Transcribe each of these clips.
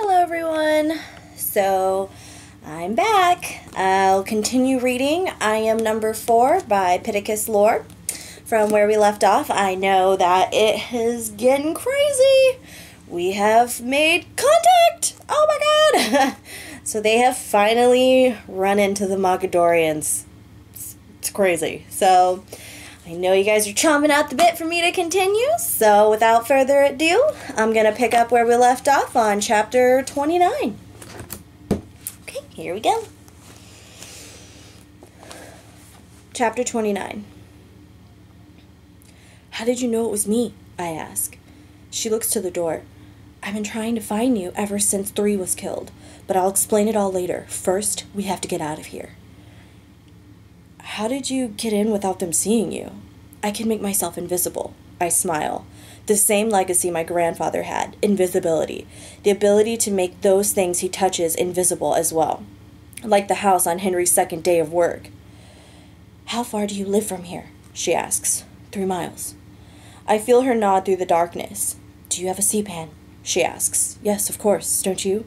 Hello everyone. So I'm back. I'll continue reading I Am Number 4 by Pittacus Lore. From where we left off, I know that it is getting crazy. We have made contact. Oh my god. So they have finally run into the Mogadorians. It's crazy. So I know you guys are chomping at the bit for me to continue, so without further ado, I'm going to pick up where we left off on chapter 29. Okay, here we go. Chapter 29. How did you know it was me? I ask. She looks to the door. I've been trying to find you ever since 3 was killed, but I'll explain it all later. First, we have to get out of here. How did you get in without them seeing you? I can make myself invisible. I smile. The same legacy my grandfather had, invisibility. The ability to make those things he touches invisible as well. Like the house on Henry's second day of work. How far do you live from here? She asks. 3 miles. I feel her nod through the darkness. Do you have a C-pan? She asks. Yes, of course. Don't you?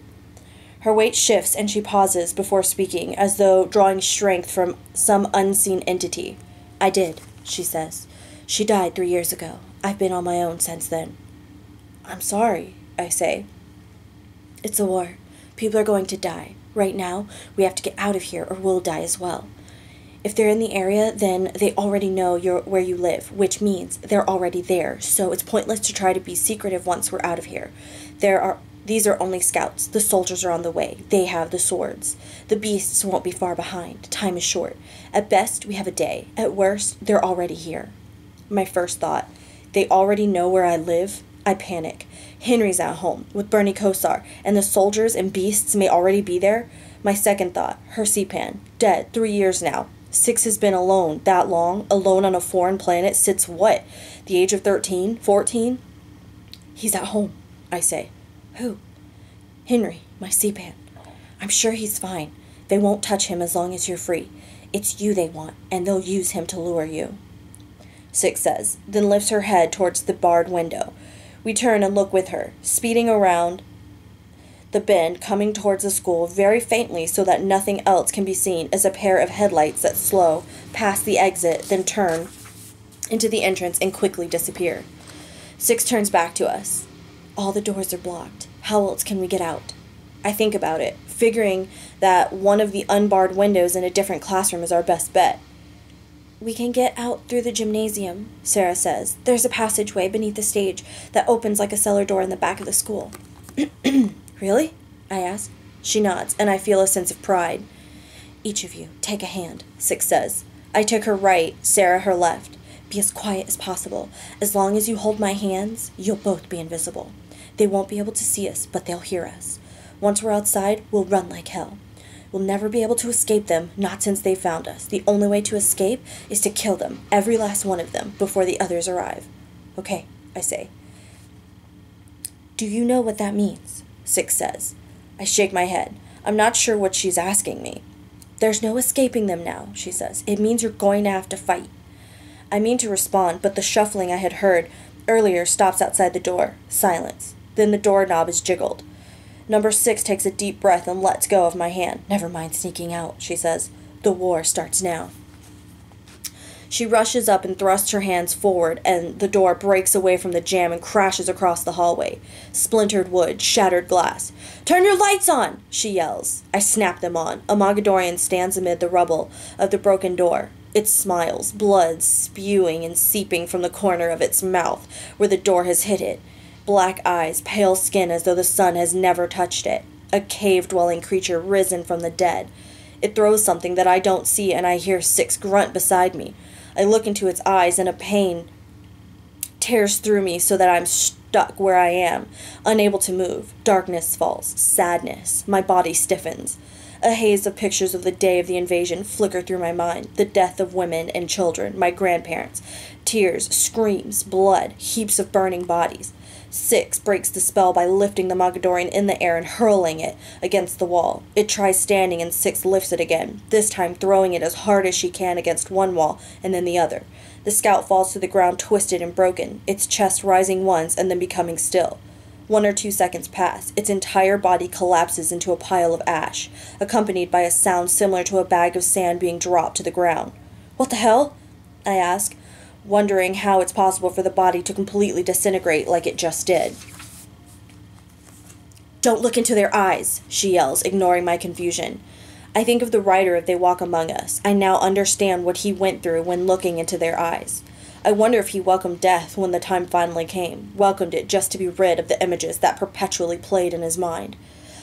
Her weight shifts and she pauses before speaking, as though drawing strength from some unseen entity. I did, she says. She died 3 years ago. I've been on my own since then. I'm sorry, I say. It's a war. People are going to die. Right now, we have to get out of here or we'll die as well. If they're in the area, then they already know where you live, which means they're already there, so it's pointless to try to be secretive once we're out of here. These are only scouts. The soldiers are on the way. They have the swords. The beasts won't be far behind. Time is short. At best, we have a day. At worst, they're already here. My first thought, they already know where I live? I panic. Henry's at home with Bernie Kosar, and the soldiers and beasts may already be there. My second thought, her C-pan, dead 3 years now. 6 has been alone that long, alone on a foreign planet, since what? The age of 13, 14? He's at home, I say. Who? Henry, my C-pan. I'm sure he's fine. They won't touch him as long as you're free. It's you they want, and they'll use him to lure you. 6 says, then lifts her head towards the barred window. We turn and look with her, speeding around the bend, coming towards the school very faintly so that nothing else can be seen as a pair of headlights that slow past the exit, then turn into the entrance and quickly disappear. 6 turns back to us. All the doors are blocked. How else can we get out? I think about it, figuring that one of the unbarred windows in a different classroom is our best bet. We can get out through the gymnasium, Sarah says. There's a passageway beneath the stage that opens like a cellar door in the back of the school. Really? I ask. She nods, and I feel a sense of pride. Each of you, take a hand, 6 says. I took her right, Sarah her left. Be as quiet as possible. As long as you hold my hands, you'll both be invisible. They won't be able to see us, but they'll hear us. Once we're outside, we'll run like hell. We'll never be able to escape them, not since they found us. The only way to escape is to kill them, every last one of them, before the others arrive. Okay, I say. Do you know what that means? 6 says. I shake my head. I'm not sure what she's asking me. There's no escaping them now, she says. It means you're going to have to fight. I mean to respond, but the shuffling I had heard earlier stops outside the door. Silence. Then the doorknob is jiggled. Number 6 takes a deep breath and lets go of my hand. Never mind sneaking out, she says. The war starts now. She rushes up and thrusts her hands forward, and the door breaks away from the jamb and crashes across the hallway. Splintered wood, shattered glass. Turn your lights on, she yells. I snap them on. A Mogadorian stands amid the rubble of the broken door. It smiles, blood spewing and seeping from the corner of its mouth where the door has hit it. Black eyes, pale skin as though the sun has never touched it. A cave-dwelling creature risen from the dead. It throws something that I don't see, and I hear 6 grunt beside me. I look into its eyes, and a pain tears through me so that I'm stuck where I am, unable to move. Darkness falls. Sadness. My body stiffens. A haze of pictures of the day of the invasion flicker through my mind. The death of women and children, my grandparents. Tears, screams, blood, heaps of burning bodies. 6 breaks the spell by lifting the Mogadorian in the air and hurling it against the wall. It tries standing, and 6 lifts it again, this time throwing it as hard as she can against one wall and then the other. The scout falls to the ground twisted and broken, its chest rising once and then becoming still. 1 or 2 seconds pass. Its entire body collapses into a pile of ash, accompanied by a sound similar to a bag of sand being dropped to the ground. "What the hell?" I ask, wondering how it's possible for the body to completely disintegrate like it just did. "Don't look into their eyes," she yells, ignoring my confusion. I think of the writer of They Walk Among Us. I now understand what he went through when looking into their eyes. I wonder if he welcomed death when the time finally came, welcomed it just to be rid of the images that perpetually played in his mind.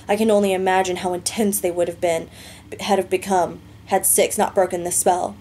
I can only imagine how intense they would have become, had Six not broken the spell.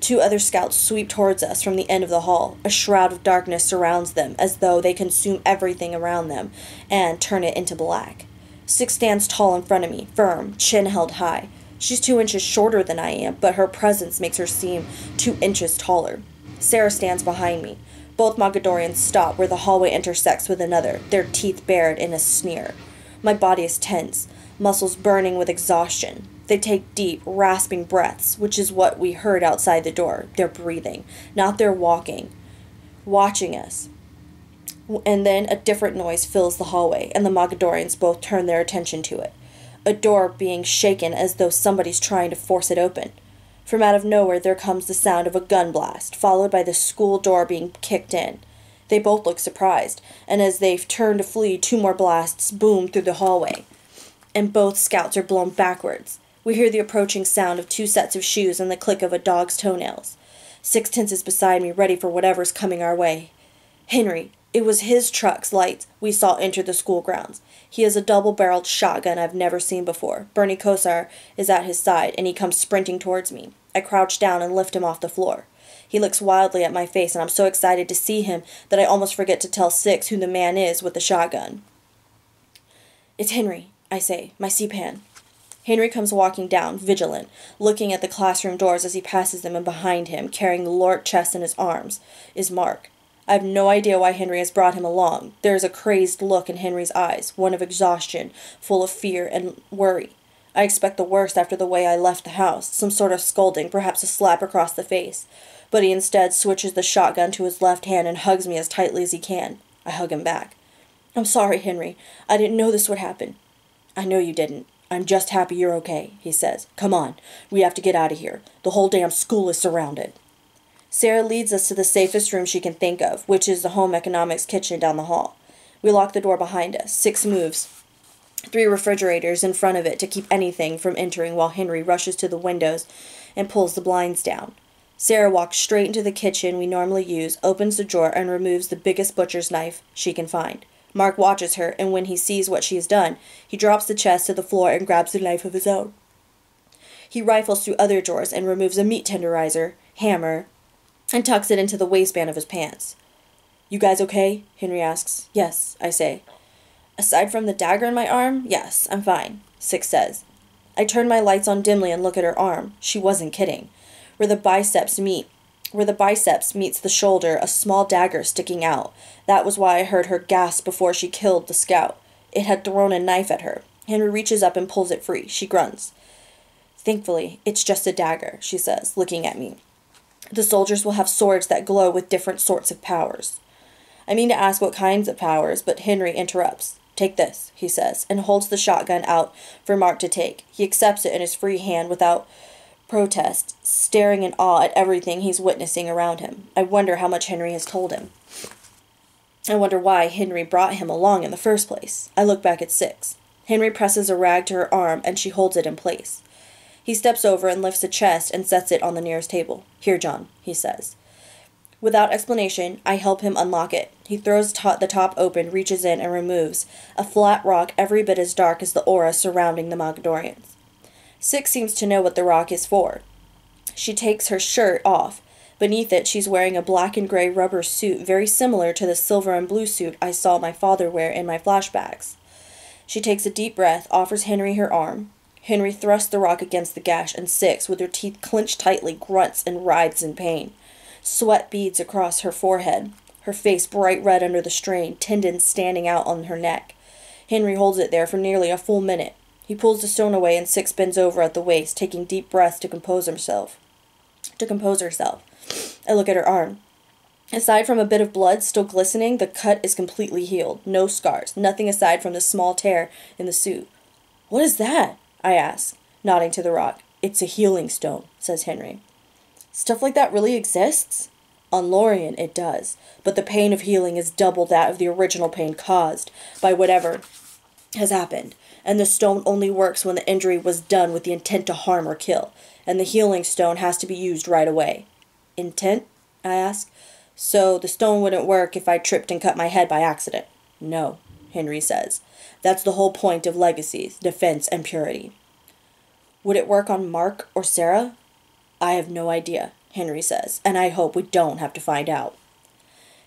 2 other scouts sweep towards us from the end of the hall. A shroud of darkness surrounds them, as though they consume everything around them and turn it into black. Six stands tall in front of me, firm, chin held high. She's 2 inches shorter than I am, but her presence makes her seem 2 inches taller. Sarah stands behind me. Both Mogadorians stop where the hallway intersects with another, their teeth bared in a sneer. My body is tense, muscles burning with exhaustion. They take deep, rasping breaths, which is what we heard outside the door. They're breathing, not their walking, watching us. And then a different noise fills the hallway, and the Mogadorians both turn their attention to it. A door being shaken as though somebody's trying to force it open. From out of nowhere there comes the sound of a gun blast, followed by the school door being kicked in. They both look surprised, and as they turn to flee, 2 more blasts boom through the hallway, and both scouts are blown backwards. We hear the approaching sound of 2 sets of shoes and the click of a dog's toenails. Six tenses beside me, ready for whatever's coming our way. Henry. It was his truck's lights we saw enter the school grounds. He has a double-barreled shotgun I've never seen before. Bernie Kosar is at his side, and he comes sprinting towards me. I crouch down and lift him off the floor. He looks wildly at my face, and I'm so excited to see him that I almost forget to tell Six who the man is with the shotgun. "It's Henry," I say, my C-pan. Henry comes walking down, vigilant, looking at the classroom doors as he passes them, and behind him, carrying the Lord chest in his arms, is Mark. I have no idea why Henry has brought him along. There is a crazed look in Henry's eyes, one of exhaustion, full of fear and worry. I expect the worst after the way I left the house, some sort of scolding, perhaps a slap across the face. But he instead switches the shotgun to his left hand and hugs me as tightly as he can. I hug him back. "I'm sorry, Henry. I didn't know this would happen." "I know you didn't. I'm just happy you're okay," he says. "Come on. We have to get out of here. The whole damn school is surrounded." Sarah leads us to the safest room she can think of, which is the home economics kitchen down the hall. We lock the door behind us. Six moves 3 refrigerators in front of it to keep anything from entering, while Henry rushes to the windows and pulls the blinds down. Sarah walks straight into the kitchen we normally use, opens the drawer, and removes the biggest butcher's knife she can find. Mark watches her, and when he sees what she has done, he drops the chest to the floor and grabs the knife of his own. He rifles through other drawers and removes a meat tenderizer, hammer, and tucks it into the waistband of his pants. "You guys okay?" Henry asks. "Yes," I say. "Aside from the dagger in my arm, yes, I'm fine," Six says. I turn my lights on dimly and look at her arm. She wasn't kidding. Where the biceps meets the shoulder, a small dagger sticking out. That was why I heard her gasp before she killed the scout. It had thrown a knife at her. Henry reaches up and pulls it free. She grunts. "Thankfully, it's just a dagger," she says, looking at me. "The soldiers will have swords that glow with different sorts of powers." I mean to ask what kinds of powers, but Henry interrupts. "Take this," he says, and holds the shotgun out for Mark to take. He accepts it in his free hand without protest, staring in awe at everything he's witnessing around him. I wonder how much Henry has told him. I wonder why Henry brought him along in the first place. I look back at Six. Henry presses a rag to her arm, and she holds it in place. He steps over and lifts a chest and sets it on the nearest table. "Here, John," he says. Without explanation, I help him unlock it. He throws the top open, reaches in, and removes a flat rock every bit as dark as the aura surrounding the Mogadorians. Six seems to know what the rock is for. She takes her shirt off. Beneath it, she's wearing a black and gray rubber suit very similar to the silver and blue suit I saw my father wear in my flashbacks. She takes a deep breath, offers Henry her arm. Henry thrusts the rock against the gash, and Six, with her teeth clenched tightly, grunts and writhes in pain. Sweat beads across her forehead, her face bright red under the strain, tendons standing out on her neck. Henry holds it there for nearly a full minute. He pulls the stone away, and Six bends over at the waist, taking deep breaths to compose herself. I look at her arm. Aside from a bit of blood still glistening, the cut is completely healed. No scars. Nothing aside from the small tear in the suit. What is that? I ask, nodding to the rock. It's a healing stone, says Henry. Stuff like that really exists? On Lorien, it does, but the pain of healing is double that of the original pain caused by whatever has happened, and the stone only works when the injury was done with the intent to harm or kill, and the healing stone has to be used right away. Intent? I ask. So the stone wouldn't work if I tripped and cut my head by accident? No, Henry says. That's the whole point of legacies, defense, and purity. Would it work on Mark or Sarah? I have no idea, Henry says, and I hope we don't have to find out.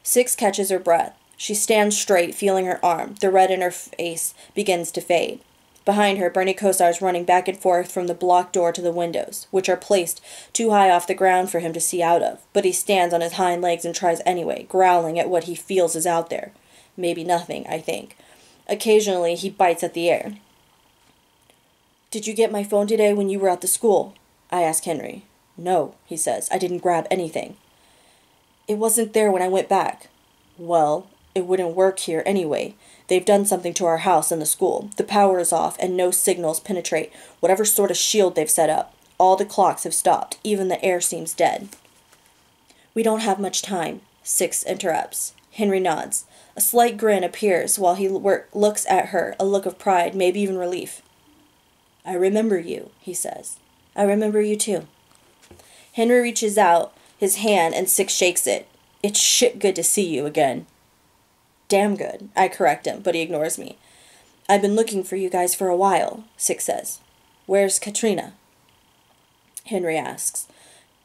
Six catches her breath. She stands straight, feeling her arm. The red in her face begins to fade. Behind her, Bernie Kosar is running back and forth from the blocked door to the windows, which are placed too high off the ground for him to see out of. But he stands on his hind legs and tries anyway, growling at what he feels is out there. Maybe nothing, I think. Occasionally, he bites at the air. Did you get my phone today when you were at the school? I ask Henry. No, he says. I didn't grab anything. It wasn't there when I went back. Well, it wouldn't work here anyway. They've done something to our house and the school. The power is off and no signals penetrate whatever sort of shield they've set up. All the clocks have stopped. Even the air seems dead. We don't have much time, Six interrupts. Henry nods. A slight grin appears while he looks at her, a look of pride, maybe even relief. I remember you, he says. I remember you too. Henry reaches out his hand and Six shakes it. It's shit good to see you again. Damn good, I correct him, but he ignores me. I've been looking for you guys for a while, Six says. Where's Katrina? Henry asks.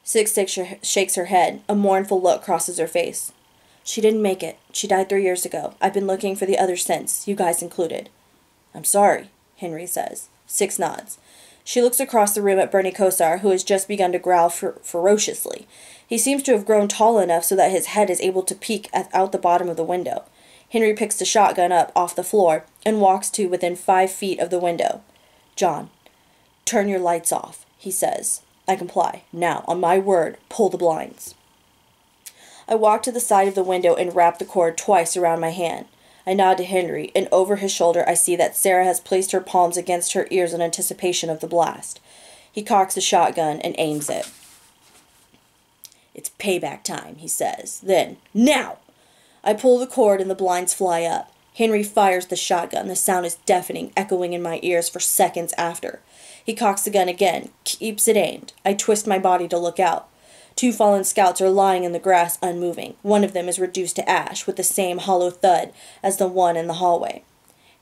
Six shakes her head. A mournful look crosses her face. She didn't make it. She died 3 years ago. I've been looking for the others since, you guys included. I'm sorry, Henry says. Six nods. She looks across the room at Bernie Kosar, who has just begun to growl ferociously. He seems to have grown tall enough so that his head is able to peek out the bottom of the window. Henry picks the shotgun up off the floor and walks to within 5 feet of the window. John, turn your lights off, he says. I comply. Now, on my word, pull the blinds. I walk to the side of the window and wrap the cord twice around my hand. I nod to Henry, and over his shoulder I see that Sarah has placed her palms against her ears in anticipation of the blast. He cocks the shotgun and aims it. It's payback time, he says. Then, now! I pull the cord and the blinds fly up. Henry fires the shotgun. The sound is deafening, echoing in my ears for seconds after. He cocks the gun again, keeps it aimed. I twist my body to look out. 2 fallen scouts are lying in the grass unmoving. One of them is reduced to ash with the same hollow thud as the one in the hallway.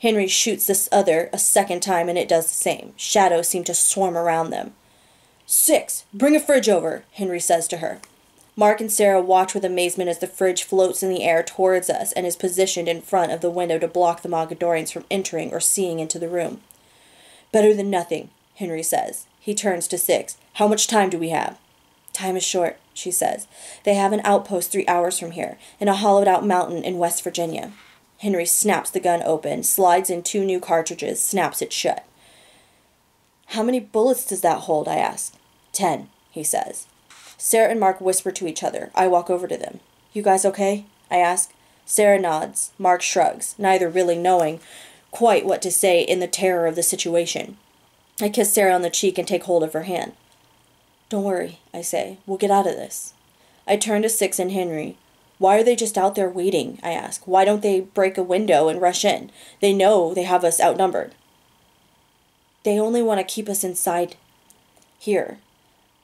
Henry shoots this other a second time and it does the same. Shadows seem to swarm around them. Six, bring a fridge over, Henry says to her. Mark and Sarah watch with amazement as the fridge floats in the air towards us and is positioned in front of the window to block the Mogadorians from entering or seeing into the room. Better than nothing, Henry says. He turns to Six. How much time do we have? Time is short, she says. They have an outpost 3 hours from here, in a hollowed-out mountain in West Virginia. Henry snaps the gun open, slides in 2 new cartridges, snaps it shut. How many bullets does that hold, I ask. 10, he says. Sarah and Mark whisper to each other. I walk over to them. You guys okay? I ask. Sarah nods. Mark shrugs, neither really knowing quite what to say in the terror of the situation. I kiss Sarah on the cheek and take hold of her hand. Don't worry, I say. We'll get out of this. I turn to Six and Henry. Why are they just out there waiting, I ask. Why don't they break a window and rush in? They know they have us outnumbered. They only want to keep us inside here,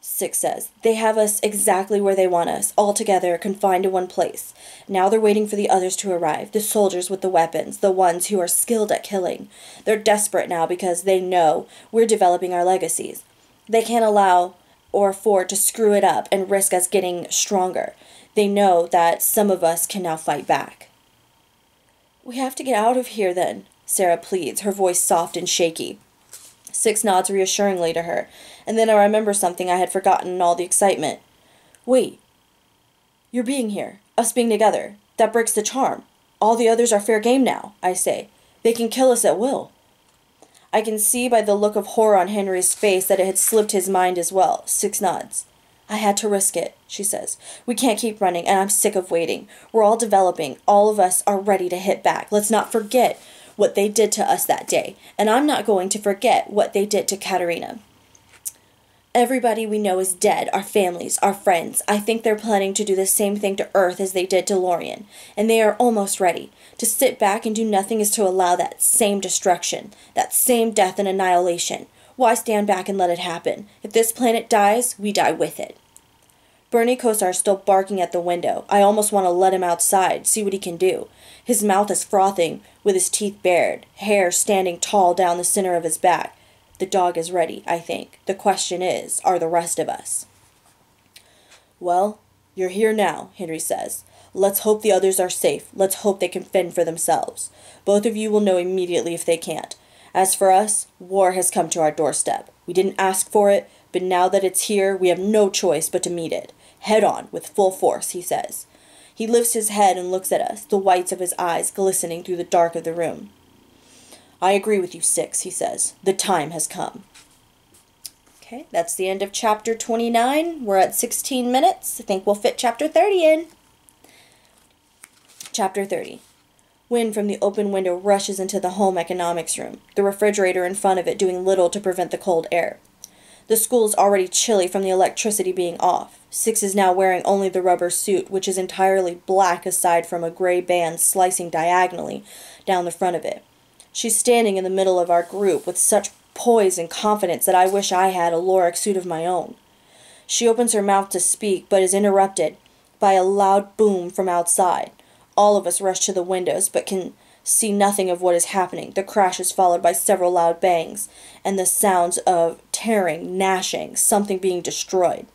Six says. They have us exactly where they want us, all together, confined to one place. Now they're waiting for the others to arrive, the soldiers with the weapons, the ones who are skilled at killing. They're desperate now because they know we're developing our legacies. They can't allow or afford to screw it up and risk us getting stronger. They know that some of us can now fight back. We have to get out of here then, Sarah pleads, her voice soft and shaky. Six nods reassuringly to her, and then I remember something I had forgotten in all the excitement. Wait. You're being here, us being together. That breaks the charm. All the others are fair game now, I say. They can kill us at will. I can see by the look of horror on Henry's face that it had slipped his mind as well. Six nods. I had to risk it, she says. We can't keep running, and I'm sick of waiting. We're all developing. All of us are ready to hit back. Let's not forget what they did to us that day, and I'm not going to forget what they did to Katerina. Everybody we know is dead, our families, our friends. I think they're planning to do the same thing to Earth as they did to Lorien, and they are almost ready. To sit back and do nothing is to allow that same destruction, that same death and annihilation. Why stand back and let it happen? If this planet dies, we die with it. Bernie Kosar is still barking at the window. I almost want to let him outside, see what he can do. His mouth is frothing, with his teeth bared, hair standing tall down the center of his back. The dog is ready, I think. The question is, are the rest of us? Well, you're here now, Henry says. Let's hope the others are safe. Let's hope they can fend for themselves. Both of you will know immediately if they can't. As for us, war has come to our doorstep. We didn't ask for it, but now that it's here, we have no choice but to meet it. Head on, with full force, he says. He lifts his head and looks at us, the whites of his eyes glistening through the dark of the room. I agree with you, Six, he says. The time has come. Okay, that's the end of chapter 29. We're at 16 minutes. I think we'll fit chapter 30 in. Chapter 30. Wind from the open window rushes into the home economics room, the refrigerator in front of it doing little to prevent the cold air. The school is already chilly from the electricity being off. Six is now wearing only the rubber suit, which is entirely black aside from a gray band slicing diagonally down the front of it. She's standing in the middle of our group with such poise and confidence that I wish I had a Loric suit of my own. She opens her mouth to speak, but is interrupted by a loud boom from outside. All of us rush to the windows, but can see nothing of what is happening. The crash is followed by several loud bangs, and the sounds of tearing, gnashing, something being destroyed.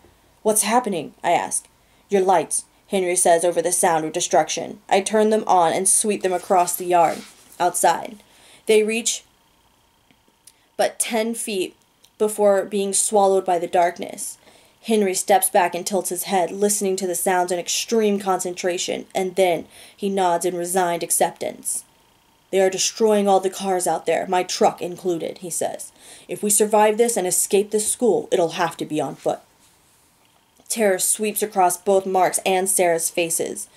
What's happening? I ask. Your lights, Henry says over the sound of destruction. I turn them on and sweep them across the yard, outside. They reach but 10 feet before being swallowed by the darkness. Henry steps back and tilts his head, listening to the sounds in extreme concentration, and then he nods in resigned acceptance. They are destroying all the cars out there, my truck included, he says. If we survive this and escape this school, it'll have to be on foot. Terror sweeps across both Mark's and Sarah's faces.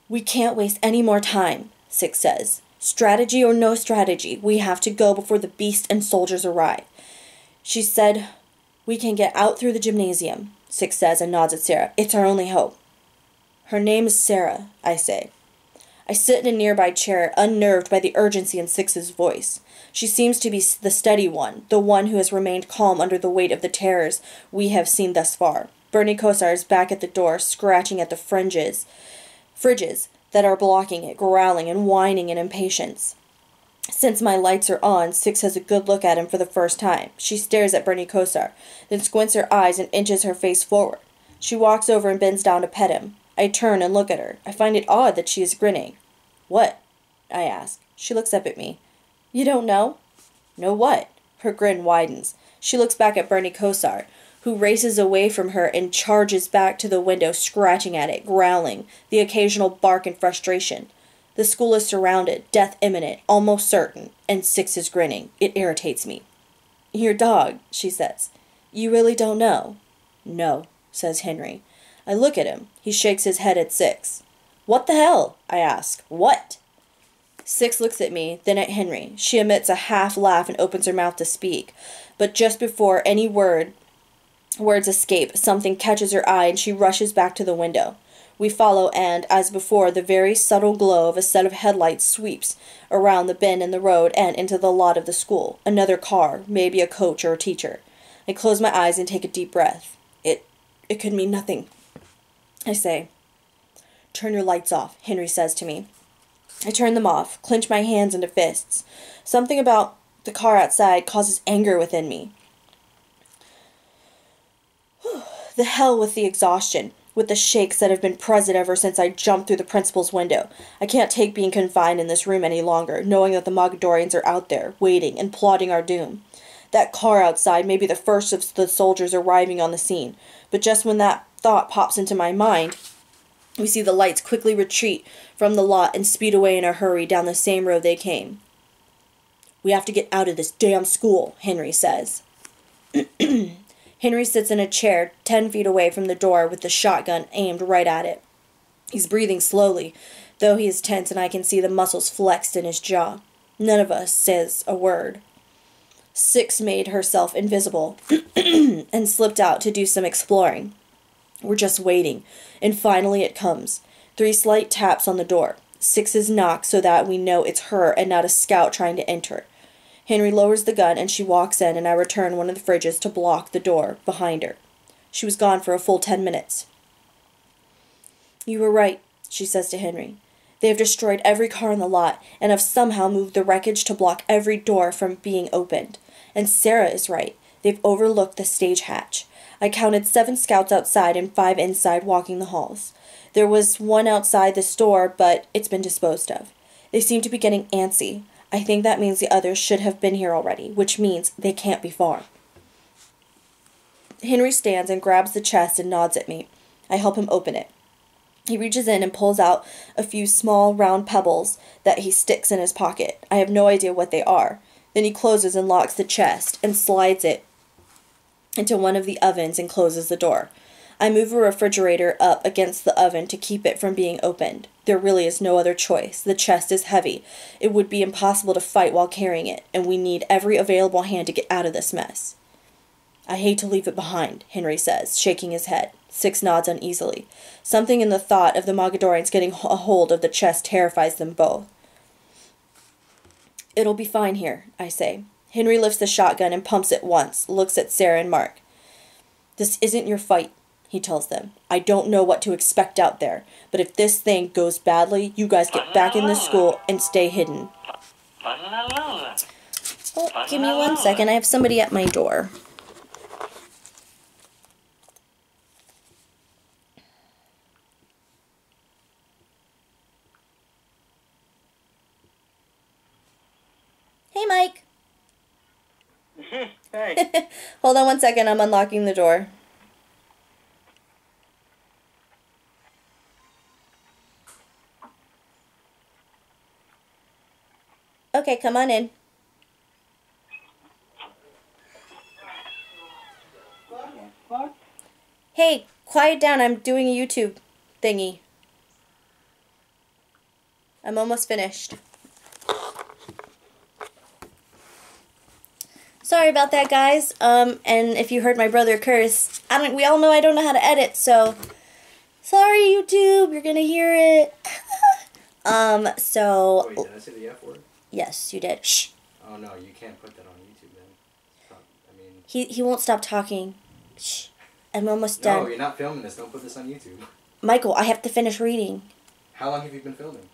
We can't waste any more time, Six says. Strategy or no strategy, we have to go before the beast and soldiers arrive. She said, we can get out through the gymnasium, Six says and nods at Sarah. It's our only hope. Her name is Sarah, I say. I sit in a nearby chair, unnerved by the urgency in Six's voice. She seems to be the steady one, the one who has remained calm under the weight of the terrors we have seen thus far. Bernie Kosar is back at the door, scratching at the fridges that are blocking it, growling and whining in impatience. Since my lights are on, Six has a good look at him for the first time. She stares at Bernie Kosar, then squints her eyes and inches her face forward. She walks over and bends down to pet him. I turn and look at her. I find it odd that she is grinning. What? I ask. She looks up at me. You don't know? Know what? Her grin widens. She looks back at Bernie Kosar, who races away from her and charges back to the window, scratching at it, growling, the occasional bark in frustration. The school is surrounded, death imminent, almost certain, and Six is grinning. It irritates me. Your dog, she says. You really don't know? No, says Henry. I look at him. He shakes his head at Six. What the hell? I ask. What? Six looks at me, then at Henry. She emits a half laugh and opens her mouth to speak, but just before any words escape, something catches her eye and she rushes back to the window. We follow and, as before, the very subtle glow of a set of headlights sweeps around the bend in the road and into the lot of the school. Another car, maybe a coach or a teacher. I close my eyes and take a deep breath. It could mean nothing, I say. Turn your lights off, Henry says to me. I turn them off, clench my hands into fists. Something about the car outside causes anger within me. The hell with the exhaustion, with the shakes that have been present ever since I jumped through the principal's window. I can't take being confined in this room any longer, knowing that the Mogadorians are out there, waiting and plotting our doom. That car outside may be the first of the soldiers arriving on the scene, but just when that thought pops into my mind, we see the lights quickly retreat from the lot and speed away in a hurry down the same road they came. We have to get out of this damn school, Henry says. Henry sits in a chair 10 feet away from the door with the shotgun aimed right at it. He's breathing slowly, though he is tense and I can see the muscles flexed in his jaw. None of us says a word. Six made herself invisible and slipped out to do some exploring. We're just waiting, and finally it comes. 3 slight taps on the door. Six's knock so that we know it's her and not a scout trying to enter. Henry lowers the gun and she walks in, and I return one of the fridges to block the door behind her. She was gone for a full 10 minutes. You were right, she says to Henry. They have destroyed every car in the lot and have somehow moved the wreckage to block every door from being opened. And Sarah is right. They've overlooked the stage hatch. I counted 7 scouts outside and 5 inside walking the halls. There was one outside the store, but it's been disposed of. They seem to be getting antsy. I think that means the others should have been here already, which means they can't be far. Henry stands and grabs the chest and nods at me. I help him open it. He reaches in and pulls out a few small round pebbles that he sticks in his pocket. I have no idea what they are. Then he closes and locks the chest and slides it into one of the ovens and closes the door. I move a refrigerator up against the oven to keep it from being opened. There really is no other choice. The chest is heavy. It would be impossible to fight while carrying it, and we need every available hand to get out of this mess. I hate to leave it behind, Henry says, shaking his head. Six nods uneasily. Something in the thought of the Mogadorians getting a hold of the chest terrifies them both. It'll be fine here, I say. Henry lifts the shotgun and pumps it once, looks at Sarah and Mark. This isn't your fight, he tells them. I don't know what to expect out there, but if this thing goes badly, you guys get back in the school and stay hidden. Oh, give me 1 second. I have somebody at my door. Hey, Mike. Hey. Hold on 1 second. I'm unlocking the door. Okay, come on in. What? Hey, quiet down. I'm doing a YouTube thingy. I'm almost finished. Sorry about that, guys. And if you heard my brother curse, we all know I don't know how to edit, so sorry, YouTube, you're gonna hear it. So. Wait, did I say the F word? Yes, you did. Shh. Oh no, you can't put that on YouTube then. He won't stop talking. Shh. I'm almost done. No, you're not filming this. Don't put this on YouTube. Michael, I have to finish reading. How long have you been filming?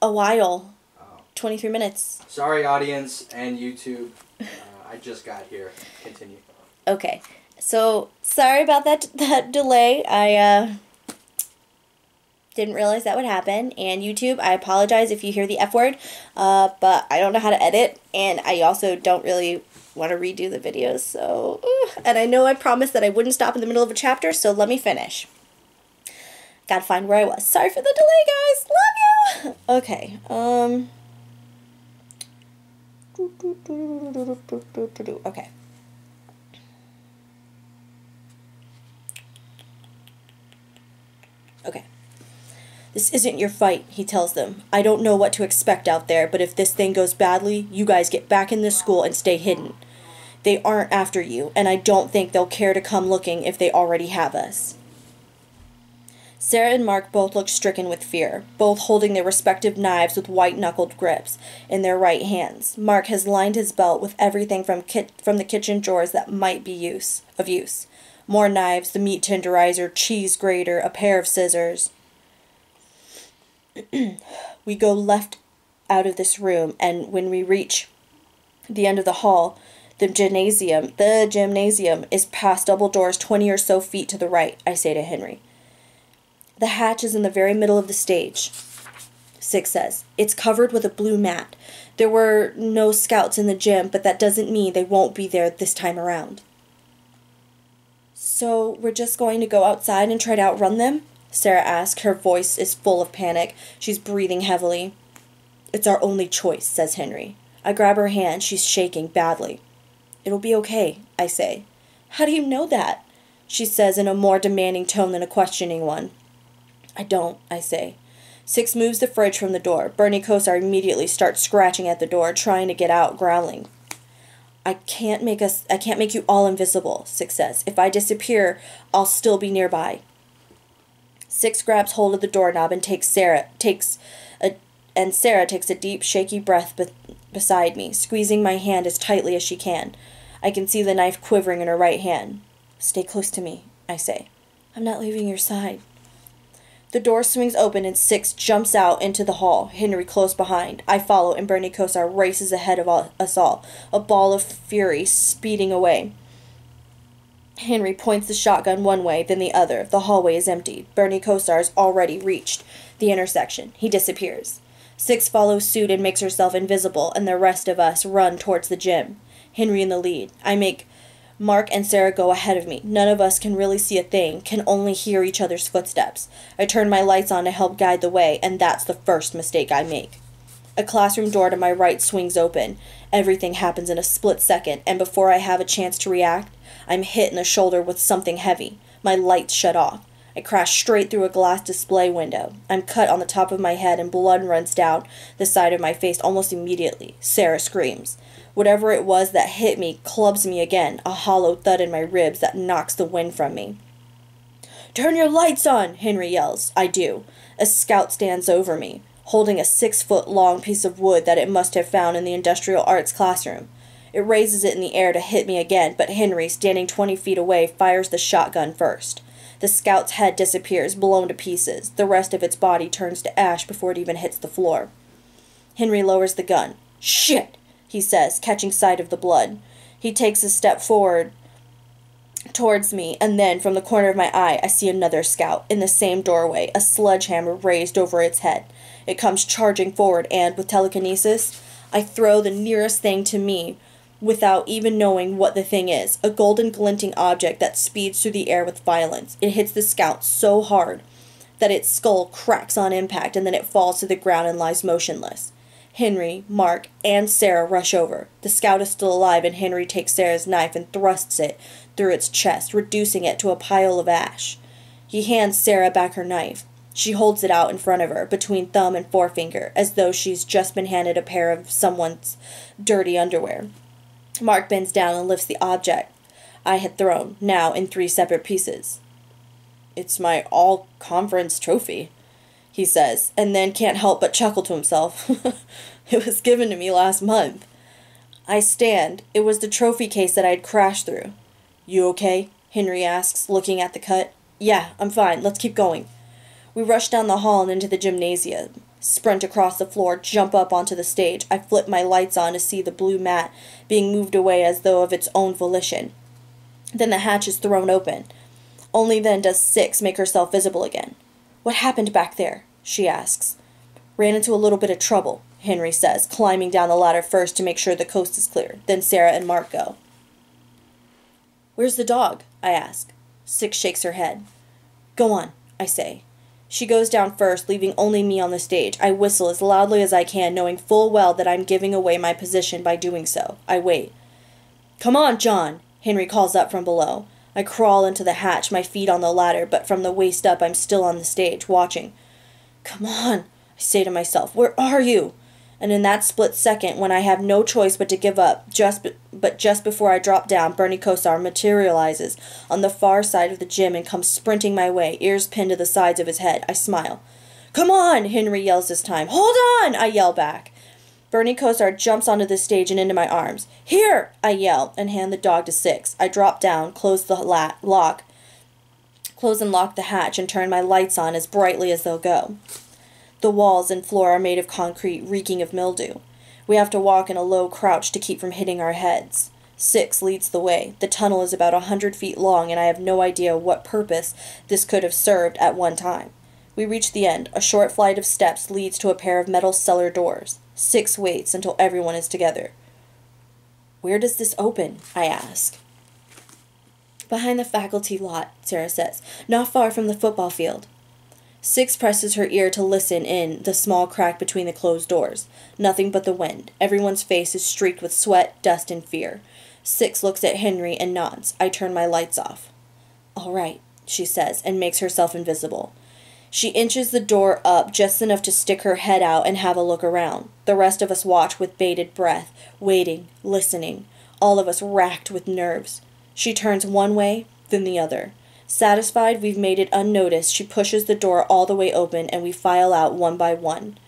A while. Oh. 23 minutes. Sorry, audience and YouTube. I just got here. Continue. Okay. So, sorry about that delay. I didn't realize that would happen. And YouTube, I apologize if you hear the F word. But I don't know how to edit. And I also don't really want to redo the videos. So, and I know I promised that I wouldn't stop in the middle of a chapter. So, let me finish. Gotta find where I was. Sorry for the delay, guys. Love you. Okay. Okay. Okay. This isn't your fight, he tells them. I don't know what to expect out there, but if this thing goes badly, you guys get back in the school and stay hidden. They aren't after you, and I don't think they'll care to come looking if they already have us. Sarah and Mark both look stricken with fear, both holding their respective knives with white-knuckled grips in their right hands. Mark has lined his belt with everything from the kitchen drawers that might be of use. More knives, the meat tenderizer, cheese grater, a pair of scissors. We go left out of this room, and when we reach the end of the hall, the gymnasium is past double doors 20 or so feet to the right, I say to Henry. The hatch is in the very middle of the stage, Six says. It's covered with a blue mat. There were no scouts in the gym, but that doesn't mean they won't be there this time around. So we're just going to go outside and try to outrun them? Sarah asks. Her voice is full of panic. She's breathing heavily. It's our only choice, says Henry. I grab her hand. She's shaking badly. It'll be okay, I say. How do you know that? She says in a more demanding tone than a questioning one. I don't, I say. Six moves the fridge from the door. Bernie Kosar immediately starts scratching at the door, trying to get out, growling. I can't make you all invisible, Six says. If I disappear, I'll still be nearby. Six grabs hold of the doorknob and Sarah takes a deep, shaky breath beside me, squeezing my hand as tightly as she can. I can see the knife quivering in her right hand. Stay close to me, I say. I'm not leaving your side. The door swings open and Six jumps out into the hall, Henry close behind. I follow and Bernie Kosar races ahead of us all, a ball of fury speeding away. Henry points the shotgun one way, then the other. The hallway is empty. Bernie Kosar's already reached the intersection. He disappears. Six follows suit and makes herself invisible, and the rest of us run towards the gym. Henry in the lead. I make Mark and Sarah go ahead of me. None of us can really see a thing, can only hear each other's footsteps. I turn my lights on to help guide the way, and that's the first mistake I make. A classroom door to my right swings open. Everything happens in a split second, and before I have a chance to react, I'm hit in the shoulder with something heavy. My lights shut off. I crash straight through a glass display window. I'm cut on the top of my head and blood runs down the side of my face almost immediately. Sarah screams. Whatever it was that hit me clubs me again, a hollow thud in my ribs that knocks the wind from me. Turn your lights on, Henry yells. I do. A scout stands over me, holding a 6-foot-long piece of wood that it must have found in the industrial arts classroom. It raises it in the air to hit me again, but Henry, standing 20 feet away, fires the shotgun first. The scout's head disappears, blown to pieces. The rest of its body turns to ash before it even hits the floor. Henry lowers the gun. Shit, he says, catching sight of the blood. He takes a step forward towards me, and then, from the corner of my eye, I see another scout, in the same doorway, a sledgehammer raised over its head. It comes charging forward, and, with telekinesis, I throw the nearest thing to me, without even knowing what the thing is, a golden glinting object that speeds through the air with violence. It hits the scout so hard that its skull cracks on impact, and then it falls to the ground and lies motionless. Henry, Mark, and Sarah rush over. The scout is still alive, and Henry takes Sarah's knife and thrusts it through its chest, reducing it to a pile of ash. He hands Sarah back her knife. She holds it out in front of her, between thumb and forefinger, as though she's just been handed a pair of someone's dirty underwear. Mark bends down and lifts the object I had thrown, now in 3 separate pieces. It's my all-conference trophy, he says, and then can't help but chuckle to himself. It was given to me last month. I stand. It was the trophy case that I had crashed through. You okay? Henry asks, looking at the cut. Yeah, I'm fine. Let's keep going. We rush down the hall and into the gymnasium. Sprint across the floor, jump up onto the stage. I flip my lights on to see the blue mat being moved away as though of its own volition. Then the hatch is thrown open. Only then does Six make herself visible again. What happened back there? She asks. Ran into a little bit of trouble, Henry says, climbing down the ladder first to make sure the coast is clear. Then Sarah and Mark go. Where's the dog? I ask. Six shakes her head. Go on, I say. She goes down first, leaving only me on the stage. I whistle as loudly as I can, knowing full well that I'm giving away my position by doing so. I wait. Come on, John, Henry calls up from below. I crawl into the hatch, my feet on the ladder, but from the waist up I'm still on the stage, watching. Come on, I say to myself, where are you? And in that split second, when I have no choice but to give up, just before I drop down, Bernie Kosar materializes on the far side of the gym and comes sprinting my way, ears pinned to the sides of his head. I smile. Come on, Henry yells this time. Hold on, I yell back. Bernie Kosar jumps onto the stage and into my arms. Here, I yell, and hand the dog to Six. I drop down, close and lock the hatch, and turn my lights on as brightly as they'll go. The walls and floor are made of concrete, reeking of mildew. We have to walk in a low crouch to keep from hitting our heads. Six leads the way. The tunnel is about 100 feet long, and I have no idea what purpose this could have served at one time. We reach the end. A short flight of steps leads to a pair of metal cellar doors. Six waits until everyone is together. Where does this open? I ask. Behind the faculty lot, Sarah says, not far from the football field. Six presses her ear to listen in the small crack between the closed doors. Nothing but the wind. Everyone's face is streaked with sweat, dust, and fear. Six looks at Henry and nods. I turn my lights off. "All right," she says, and makes herself invisible. She inches the door up just enough to stick her head out and have a look around. The rest of us watch with bated breath, waiting, listening, all of us racked with nerves. She turns one way, then the other. Satisfied we've made it unnoticed, she pushes the door all the way open and we file out one by one.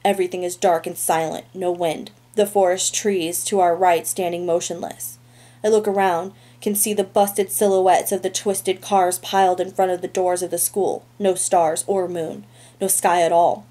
Everything is dark and silent, no wind. The forest trees to our right standing motionless. I look around, can see the busted silhouettes of the twisted cars piled in front of the doors of the school. No stars or moon. No sky at all.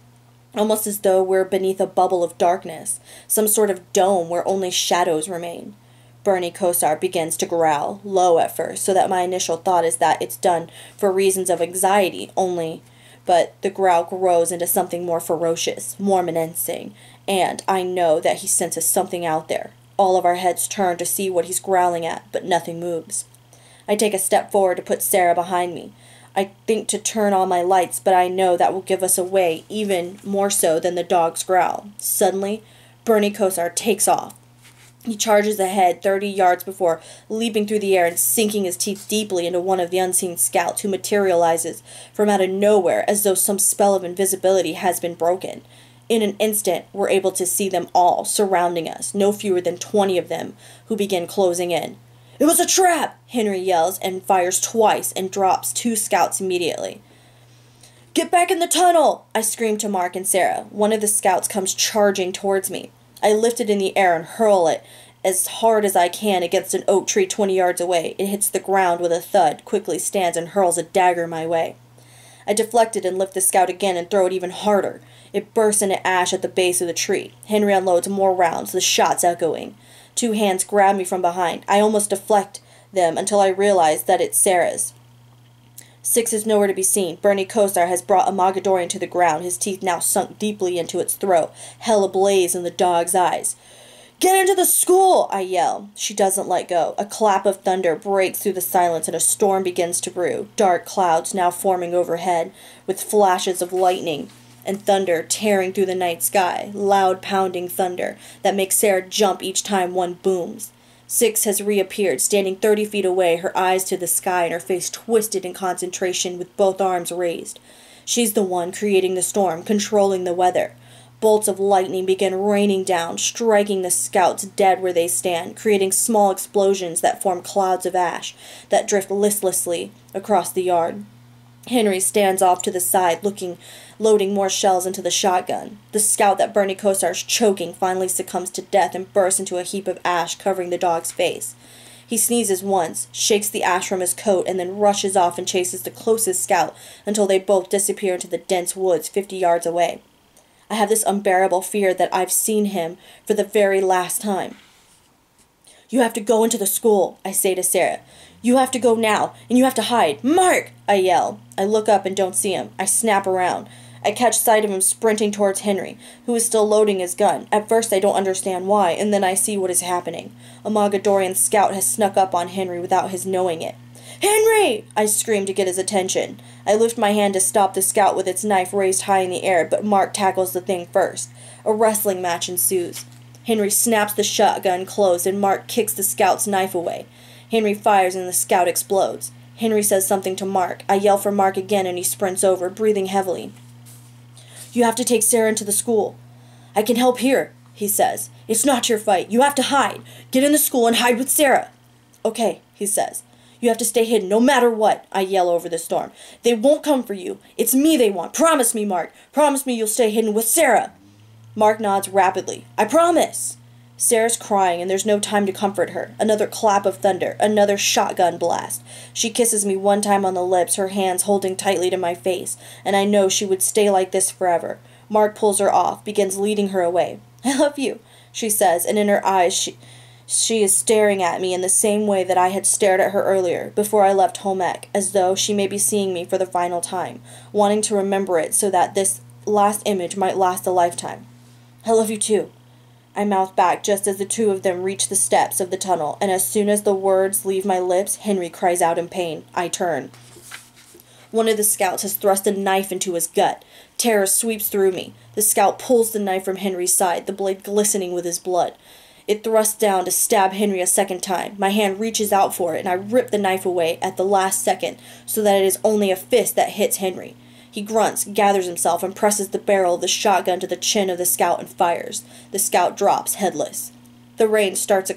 Almost as though we're beneath a bubble of darkness, some sort of dome where only shadows remain. Bernie Kosar begins to growl, low at first, so that my initial thought is that it's done for reasons of anxiety only, but the growl grows into something more ferocious, more menacing, and I know that he senses something out there. All of our heads turn to see what he's growling at, but nothing moves. I take a step forward to put Sarah behind me. I think to turn on my lights, but I know that will give us away even more so than the dog's growl. Suddenly, Bernie Kosar takes off. He charges ahead 30 yards before leaping through the air and sinking his teeth deeply into one of the unseen scouts who materializes from out of nowhere as though some spell of invisibility has been broken. In an instant, we're able to see them all surrounding us, no fewer than 20 of them, who begin closing in. "It was a trap!" Henry yells and fires twice and drops 2 scouts immediately. "Get back in the tunnel!" I scream to Mark and Sarah. One of the scouts comes charging towards me. I lift it in the air and hurl it as hard as I can against an oak tree 20 yards away. It hits the ground with a thud, quickly stands and hurls a dagger my way. I deflect it and lift the scout again and throw it even harder. It bursts into ash at the base of the tree. Henry unloads more rounds, the shots echoing. 2 hands grab me from behind. I almost deflect them until I realize that it's Sarah's. Six is nowhere to be seen. Bernie Kosar has brought a Mogadorian to the ground, his teeth now sunk deeply into its throat, hell ablaze in the dog's eyes. "Get into the school!" I yell. She doesn't let go. A clap of thunder breaks through the silence and a storm begins to brew. Dark clouds now forming overhead, with flashes of lightning and thunder tearing through the night sky. Loud pounding thunder that makes Sarah jump each time one booms. Six has reappeared, standing 30 feet away, her eyes to the sky and her face twisted in concentration with both arms raised. She's the one creating the storm, controlling the weather. Bolts of lightning begin raining down, striking the scouts dead where they stand, creating small explosions that form clouds of ash that drift listlessly across the yard. Henry stands off to the side, loading more shells into the shotgun. The scout that Bernie Kosar's choking finally succumbs to death and bursts into a heap of ash covering the dog's face. He sneezes once, shakes the ash from his coat, and then rushes off and chases the closest scout until they both disappear into the dense woods 50 yards away. I have this unbearable fear that I've seen him for the very last time. "You have to go into the school," I say to Sarah. "You have to go now, and you have to hide. Mark!" I yell. I look up and don't see him. I snap around. I catch sight of him sprinting towards Henry, who is still loading his gun. At first I don't understand why, and then I see what is happening. A Mogadorian scout has snuck up on Henry without his knowing it. "Henry!" I scream to get his attention. I lift my hand to stop the scout with its knife raised high in the air, but Mark tackles the thing first. A wrestling match ensues. Henry snaps the shotgun closed and Mark kicks the scout's knife away. Henry fires and the scout explodes. Henry says something to Mark. I yell for Mark again and he sprints over, breathing heavily. "You have to take Sarah into the school." "I can help here," he says. "It's not your fight. You have to hide. Get in the school and hide with Sarah." "Okay," he says. "You have to stay hidden no matter what," I yell over the storm. "They won't come for you. It's me they want. Promise me, Mark. Promise me you'll stay hidden with Sarah." Mark nods rapidly. "I promise." Sarah's crying and there's no time to comfort her. Another clap of thunder, another shotgun blast. She kisses me one time on the lips, her hands holding tightly to my face, and I know she would stay like this forever. Mark pulls her off, begins leading her away. "I love you," she says, and in her eyes she is staring at me in the same way that I had stared at her earlier, before I left home ec, as though she may be seeing me for the final time, wanting to remember it so that this last image might last a lifetime. "I love you too," I mouth back just as the two of them reach the steps of the tunnel, and as soon as the words leave my lips, Henry cries out in pain. I turn. One of the scouts has thrust a knife into his gut. Terror sweeps through me. The scout pulls the knife from Henry's side, the blade glistening with his blood. It thrusts down to stab Henry a second time. My hand reaches out for it, and I rip the knife away at the last second, so that it is only a fist that hits Henry. He grunts, gathers himself, and presses the barrel of the shotgun to the chin of the scout and fires. The scout drops, headless. The rain starts, a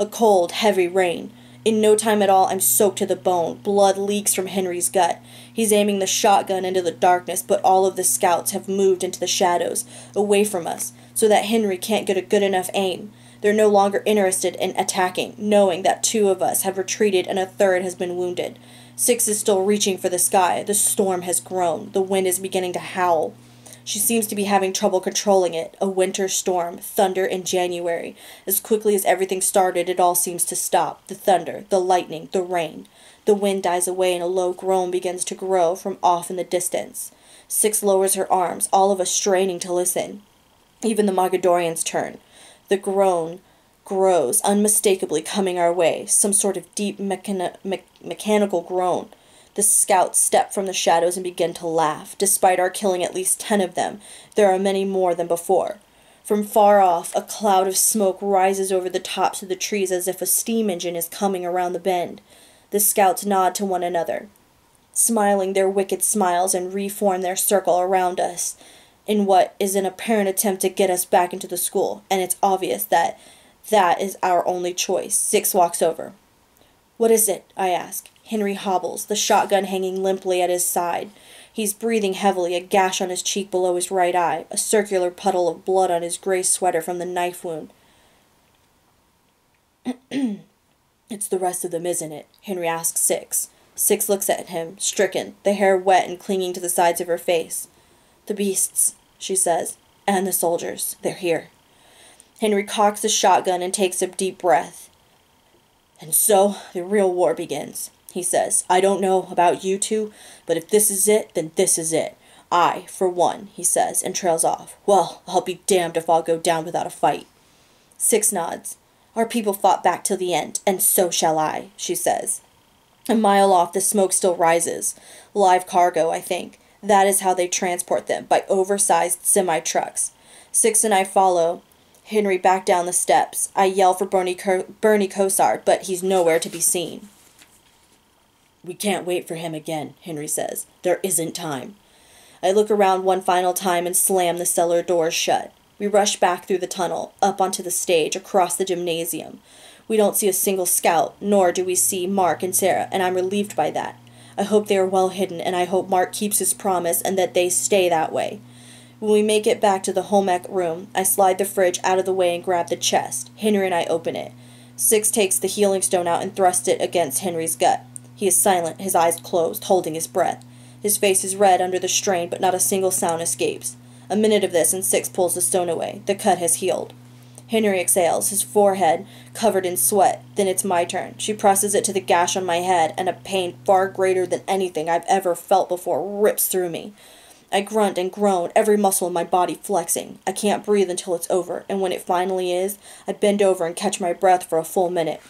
cold, heavy rain. In no time at all, I'm soaked to the bone. Blood leaks from Henry's gut. He's aiming the shotgun into the darkness, but all of the scouts have moved into the shadows, away from us, so that Henry can't get a good enough aim. They're no longer interested in attacking, knowing that 2 of us have retreated and a 3rd has been wounded. 6 is still reaching for the sky. The storm has grown. The wind is beginning to howl. She seems to be having trouble controlling it. A winter storm, thunder in January. As quickly as everything started, it all seems to stop. The thunder, the lightning, the rain. The wind dies away and a low groan begins to grow from off in the distance. 6 lowers her arms, all of us straining to listen. Even the Mogadorians turn. The groan grows, unmistakably coming our way, some sort of deep mechanical groan. The scouts step from the shadows and begin to laugh. Despite our killing at least 10 of them, there are many more than before. From far off, a cloud of smoke rises over the tops of the trees as if a steam engine is coming around the bend. The scouts nod to one another, smiling their wicked smiles, and reform their circle around us in what is an apparent attempt to get us back into the school, and it's obvious that that is our only choice. 6 walks over. "What is it?" I ask. Henry hobbles, the shotgun hanging limply at his side. He's breathing heavily, a gash on his cheek below his right eye, a circular puddle of blood on his gray sweater from the knife wound. "It's the rest of them, isn't it?" Henry asks 6. 6 looks at him, stricken, the hair wet and clinging to the sides of her face. "The beasts," she says, "and the soldiers. They're here." Henry cocks the shotgun and takes a deep breath. "And so the real war begins," he says. "I don't know about you 2, but if this is it, then this is it. I, for one," he says, and trails off. "Well, I'll be damned if I'll go down without a fight." 6 nods. "Our people fought back till the end, and so shall I," she says. A mile off, the smoke still rises. Live cargo, I think. That is how they transport them, by oversized semi-trucks. 6 and I follow Henry back down the steps. I yell for Bernie Kosar, but he's nowhere to be seen. "We can't wait for him again," Henry says. "There isn't time." I look around one final time and slam the cellar doors shut. We rush back through the tunnel, up onto the stage, across the gymnasium. We don't see a single scout, nor do we see Mark and Sarah, and I'm relieved by that. I hope they are well hidden, and I hope Mark keeps his promise and that they stay that way. When we make it back to the home ec room, I slide the fridge out of the way and grab the chest. Henry and I open it. 6 takes the healing stone out and thrusts it against Henry's gut. He is silent, his eyes closed, holding his breath. His face is red under the strain, but not a single sound escapes. A minute of this, and 6 pulls the stone away. The cut has healed. Henry exhales, his forehead covered in sweat. Then it's my turn. She presses it to the gash on my head, and a pain far greater than anything I've ever felt before rips through me. I grunt and groan, every muscle in my body flexing. I can't breathe until it's over, and when it finally is, I bend over and catch my breath for a full minute.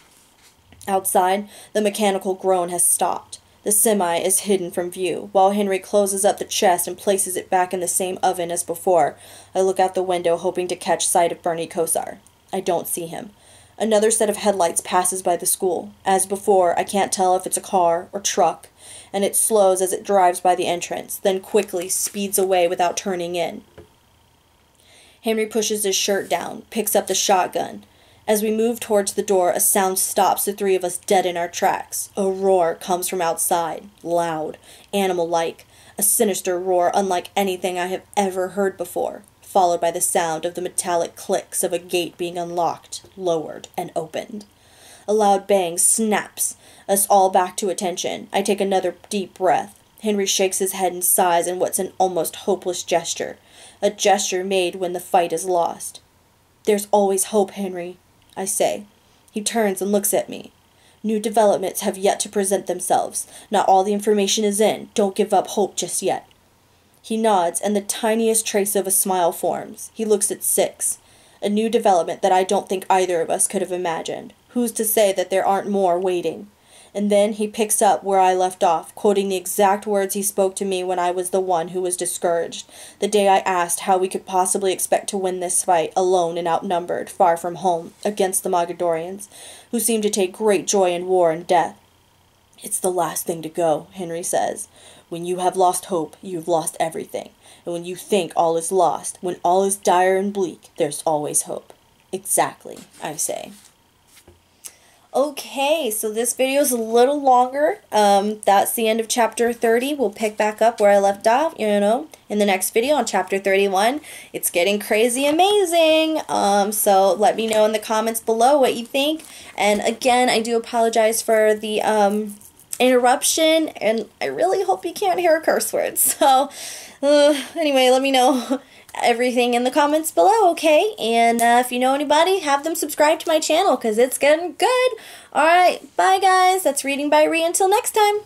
Outside, the mechanical groan has stopped. The semi is hidden from view. While Henry closes up the chest and places it back in the same oven as before, I look out the window hoping to catch sight of Bernie Kosar. I don't see him. Another set of headlights passes by the school. As before, I can't tell if it's a car or truck, and it slows as it drives by the entrance, then quickly speeds away without turning in. Henry pushes his shirt down, picks up the shotgun. As we move towards the door, a sound stops the 3 of us dead in our tracks. A roar comes from outside, loud, animal-like, a sinister roar unlike anything I have ever heard before, followed by the sound of the metallic clicks of a gate being unlocked, lowered, and opened. A loud bang snaps us all back to attention. I take another deep breath. Henry shakes his head and sighs in what's an almost hopeless gesture, a gesture made when the fight is lost. "There's always hope, Henry," I say. He turns and looks at me. "New developments have yet to present themselves. Not all the information is in. Don't give up hope just yet." He nods, and the tiniest trace of a smile forms. He looks at 6. A new development that I don't think either of us could have imagined. Who's to say that there aren't more waiting? And then he picks up where I left off, quoting the exact words he spoke to me when I was the one who was discouraged, the day I asked how we could possibly expect to win this fight, alone and outnumbered, far from home, against the Mogadorians, who seem to take great joy in war and death. "It's the last thing to go," Henry says. "When you have lost hope, you've lost everything. And when you think all is lost, when all is dire and bleak, there's always hope." "Exactly," I say. Okay, so this video is a little longer. That's the end of chapter 30. We'll pick back up where I left off, in the next video on chapter 31. It's getting crazy amazing. So let me know in the comments below what you think. And again, I do apologize for the interruption, and I really hope you can't hear curse words. So anyway, let me know everything in the comments below, okay? And if you know anybody, have them subscribe to my channel, because it's getting good. Alright, bye guys. That's Reading by Ree. Until next time.